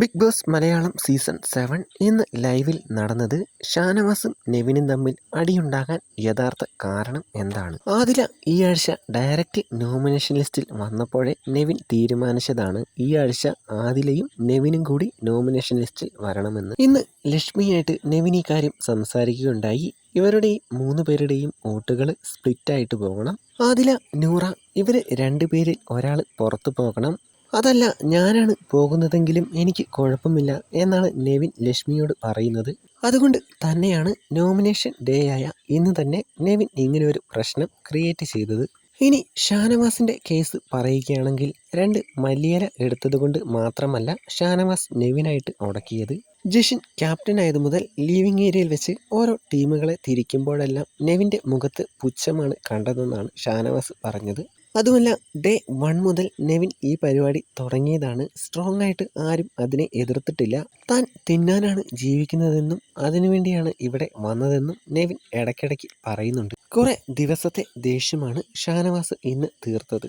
Big boss Malayalam season 7 ഇന്ന് ലൈവിൽ നടന്നത് ഷാനവാസും നെവിനും തമ്മിൽ അടിയുണ്ടാകാൻ യഥാർത്ഥ കാരണം എന്താണ്? ആദില ഈ ആഴ്ച ഡയറക്റ്റ് നോമിനേഷൻ ലിസ്റ്റിൽ വന്നപ്പോഴേ നെവിൻ തീരുമാനിച്ചതാണ് ഈ ആഴ്ച ആദിലയും നെവിനും കൂടി നോമിനേഷൻ ലിസ്റ്റിൽ വരണമെന്ന്. ഇന്ന് ലക്ഷ്മിയായിട്ട് നെവിൻ ഈ കാര്യം സംസാരിക്കുകയുണ്ടായി. ഇവരുടെ 3 പേരുടെയും വോട്ടുകൾ സ്പ്ലിറ്റായിട്ട് പോകണം. ആദില, നൂറ ഇവർ 2 പേരിൽ ഒരാൾ പുറത്തു പോകണം. അതല്ല, ഞാനാണ് പോകുന്നതെങ്കിലും എനിക്ക് കുഴപ്പമില്ല എന്നാണ് നെവിൻ ലക്ഷ്മിയോട് പറയുന്നത്. അതുകൊണ്ട് തന്നെയാണ് നോമിനേഷൻ ഡേ ആയ ഇന്ന് തന്നെ നെവിൻ ഇങ്ങനെ ഒരു പ്രശ്നം ക്രിയേറ്റ് ചെയ്തത്. ഇനി ഷാനവാസിന്റെ കേസ് പറയുകയാണെങ്കിൽ 2 മല്ലിയില എടുത്തതുകൊണ്ട് മാത്രമല്ല ഷാനവാസ് നെവിനായിട്ട് ഉടക്കിയത്. ജഷിൻ ക്യാപ്റ്റൻ ആയതു മുതൽ ലീവിംഗ് ഏരിയയിൽ വെച്ച് ഓരോ ടീമുകളെ തിരിക്കുമ്പോഴെല്ലാം നെവിൻ്റെ മുഖത്ത് പുച്ഛമാണ് കണ്ടതെന്നാണ് ഷാനവാസ് പറഞ്ഞത്. അതുമല്ല, ഡേ 1 മുതൽ നെവിൻ ഈ പരിപാടി തുടങ്ങിയതാണ്. സ്ട്രോങ് ആയിട്ട് ആരും അതിനെ എതിർത്തിട്ടില്ല. താൻ തിന്നാനാണ് ജീവിക്കുന്നതെന്നും അതിനുവേണ്ടിയാണ് ഇവിടെ വന്നതെന്നും നെവിൻ ഇടയ്ക്കിടയ്ക്ക് പറയുന്നുണ്ട്. കുറെ ദിവസത്തെ ദേഷ്യമാണ് ഷാനവാസ് ഇന്ന് തീർത്തത്.